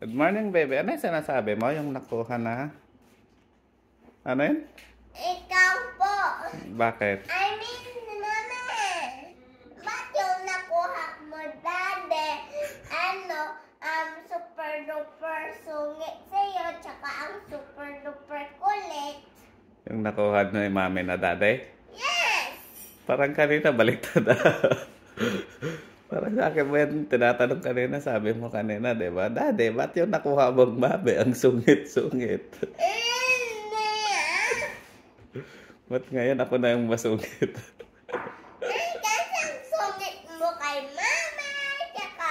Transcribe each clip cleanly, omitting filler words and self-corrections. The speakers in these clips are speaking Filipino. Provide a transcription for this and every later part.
Good morning, baby. Ano yung sinasabi mo? Yung nakuha na? Ano yun? Ikaw po. Bakit? I mean, mama. Ba't yung nakuha mo, daddy? Super duper sungit sa'yo, tsaka ang super duper kulit. Yung nakuha na yung mami na daddy? Yes! Parang kanina baliktad. Parang sa akin mo yan tinatanong kanina, sabi mo kanina, di ba? Daddy, ba't yung nakuha mong mami ang sungit-sungit? Hindi. Ba't ngayon ako na yung masungit? Kasi ang sungit mo kay mama, tsaka...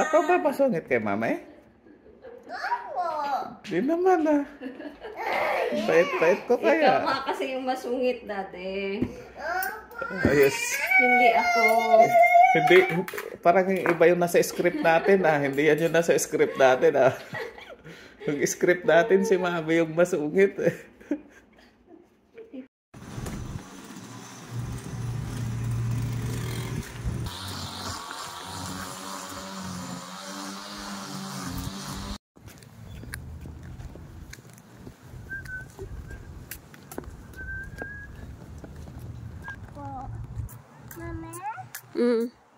Ako ba masungit kay mami? Opo. Di naman ah. Pait-pait ko kaya. Ikaw nga kasi yung masungit dati. Opo. Ayos. Hindi ako. Hindi, parang yung iba yung nasa script natin ah. Hindi yan yung nasa script natin ah. Yung script natin si mami yung masungit eh. Mama,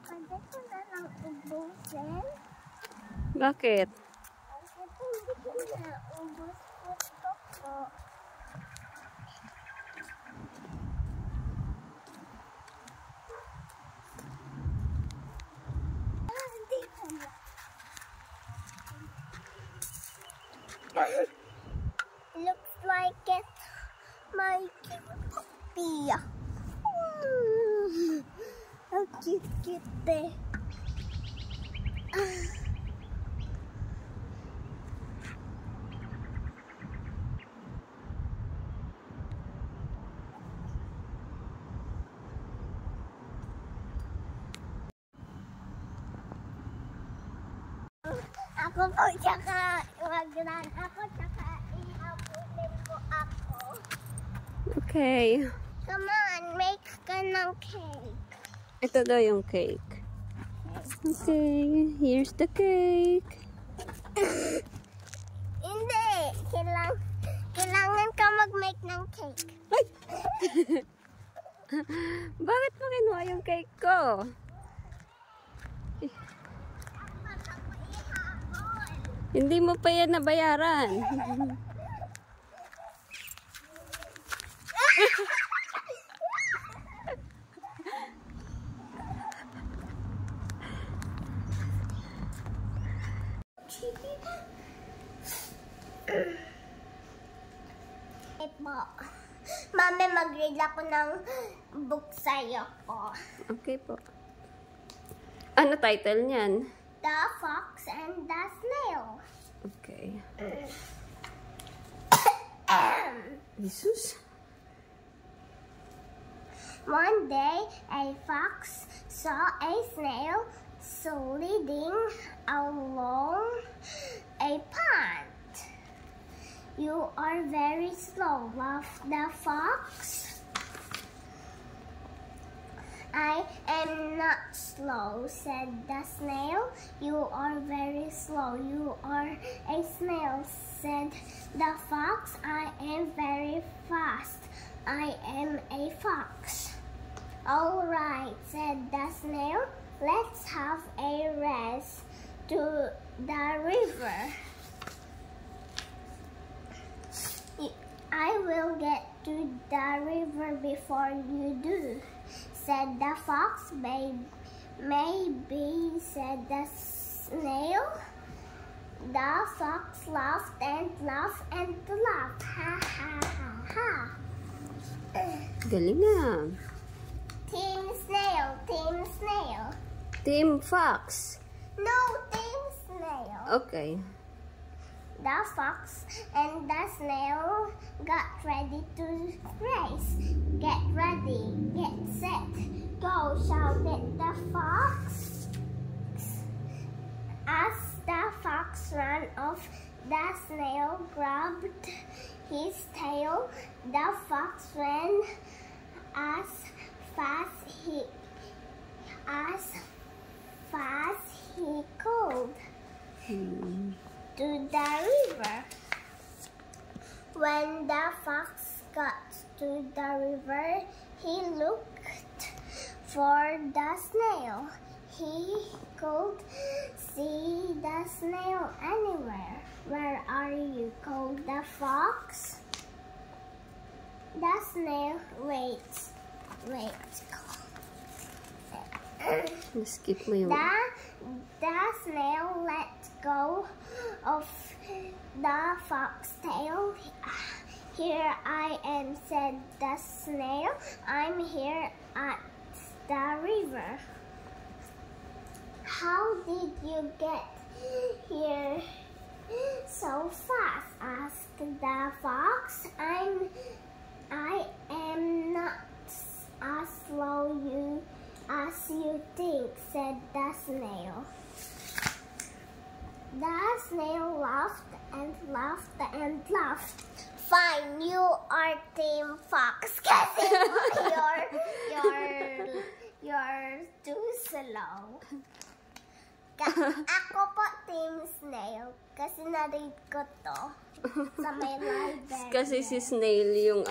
pwede ko na lang ubusin? Bakit? Kasi hindi ko na ubus gusto ko. Hindi ko na. Looks like it's my cute. How cute they. Ako po, tsaka wagran ako, tsaka ihabulin mo ako. Okay. Come on, make ka ng cake. Ito daw yung cake. Okay, here's the cake. Hindi, kailangan ka mag-make ng cake. Ay! Bakit mo kinuha yung cake ko? Hindi mo pa yan nabayaran. Mami, mag-read ako ng book sa'yo po. Okay po. Ano title niyan? The Fox and the Snail. Okay. Jesus. One day, a fox saw a snail sliding along a pond. You are very slow, laughed the fox. I am not slow, said the snail. You are very slow. You are a snail, said the fox. I am very fast. I am a fox. All right, said the snail. Let's have a race to the river. I will get to the river before you do, said the fox. Maybe, said the snail. The fox laughed and laughed and laughed. Ha ha ha ha. Galing na. Team snail, team snail. Team Fox. No, team snail. Okay. The fox and the snail got ready to race. Get ready, get set, go, shouted the fox. As the fox ran off, the snail grabbed his tail. The fox ran as fast he could. to the river. When the fox got to the river, he looked for the snail. He could see the snail anywhere. Where are you? Called the fox. The snail, wait. Skip mo yung... The snail let go of the fox tail. Here I am, said the snail. I'm here at the river. How did you get here so fast? Asked the fox. I am not as slow as you think, said the snail. The snail laughed and laughed and laughed. Fine, you are Team Fox kasi you're too slow. Ako po Team Snail kasi na-read ko to sa may library. Kasi si Snail yung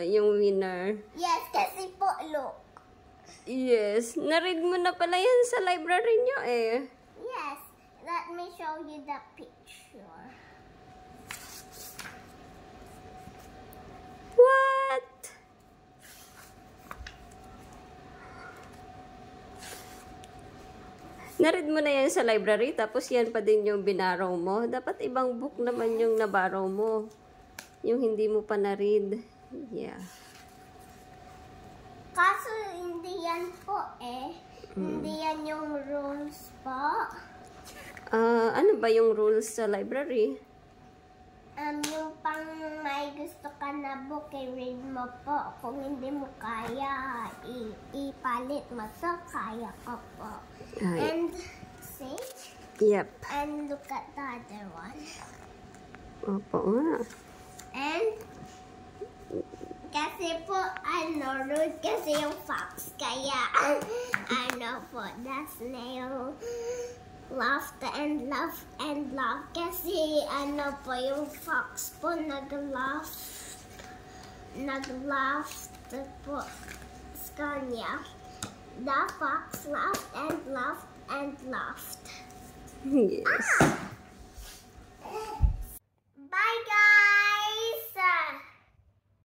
yung winner. Yes, kasi po look. Yes, na-read mo na pala yan sa library nyo eh. Yes, let me show you the picture. What? Na-read mo na yan sa library, tapos yan pa din yung binaraw mo. Dapat ibang book naman yung nabaraw mo. Yung hindi mo pa na-read. Yeah. Kaso hindi yan po eh. Hindi yan yung rules po. Ano ba yung rules sa library? Yung pang may gusto ka na book, i-read mo po. Kung hindi mo kaya, ipalit mo. So, kaya ko po. Ay. And, see? Yep. And look at the other one. Opo nga. And, kasi po, rude kasi yung fox. Kaya, po, the snail laughed and laughed and laughed. Kasi, po, yung fox po, nag-laugh po sa kanya. The fox laughed and laughed and laughed. Yes.